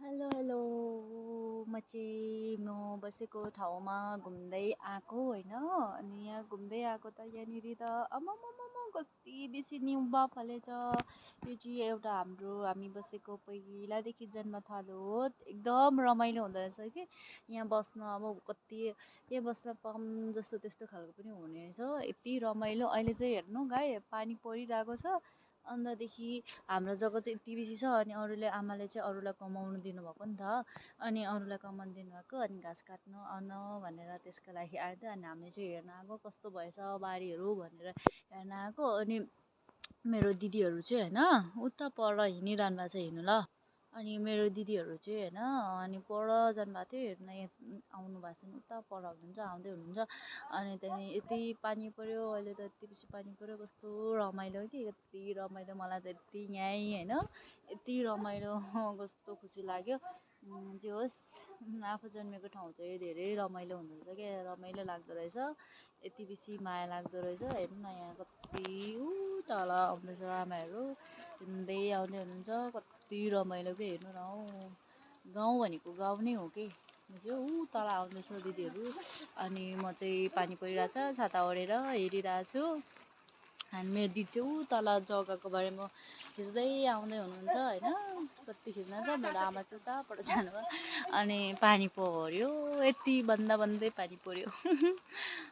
Hello hello म बसेको ठाउँमा घुम्दै आएको होइन। अनि यहाँ घुम्दै आएको त यहाँनिर त आम्मामामा कति बेसी निहुँ फलेछ। यो चाहिँ एउटा हामी बसेको पहिलादेखि जन्मथलो हो। एकदम रमाइलो हुँदो रहेछ कि यहाँ बस्न। अब कति यहाँ बस्न पाऊँ जस्तो त्यस्तो खालको पनि हुने रहेछ। यति रमाइलो अहिले चाहिँ हेर्नु गाई पानी परिरहेको छ। अन्तदेखि हाम्रो जग्गा चाहिँ यति बेसी छ अनि आमाले चाहिँ अरूलाई कमाउनु दिनुभएको नि त। अनि अरूलाई कमाउनु दिनुभएको अनि घाँस काट्नु आउन भनेर त्यसको लागि आएको थियो। अनि हामीले चाहिँ हेर्न आएको कस्तो भएछ बारीहरू भनेर हेर्न आएको। अनि मेरो दिदीहरू चाहिँ होइन उता पर हिँडिरहनु भएको छ हिँड्नु ल। अनि मेरो दिदीहरू चाहिँ होइन अनि पर जानुभएको थियो हेर्न यहाँ आउनु भएको छैन उता पर हुनुहुन्छ आउँदै हुनुहुन्छ। अनि त्यहाँदेखि यति पानी पऱ्यो अहिले त यति बेसी पानी पऱ्यो कस्तो रमाइलो कि यति रमाइलो मलाई त यति यहीँ होइन यति रमाइलो कस्तो खुसी लाग्यो। जे होस् आफू जन्मेको ठाउँ चाहिँ धेरै रमाइलो हुँदो रहेछ क्या रमाइलो लाग्दो रहेछ। यति बेसी माया लाग्दो रहेछ हेर्नु न यहाँ कति तल आउँदैछ आमाहरू हिँड्दै आउँदै हुनुहुन्छ कति रमाइलो के हेर्नु न हौ। गाउँ भनेको गाउँ नै हो कि जो तल आउँदैछ दिदीहरू। अनि म चाहिँ पानी परिरहेछ छाता ओढेर हेरिरहेको छु। अनि मेरो दिदी चाहिँ तल जग्गाको बारेमा खिच्दै आउँदै हुनुहुन्छ होइन कति खिच्न छ। मेरो आमा चाहिँ उताबाट जानुभयो अनि पानी पऱ्यो यति भन्दा भन्दै पानी पऱ्यो।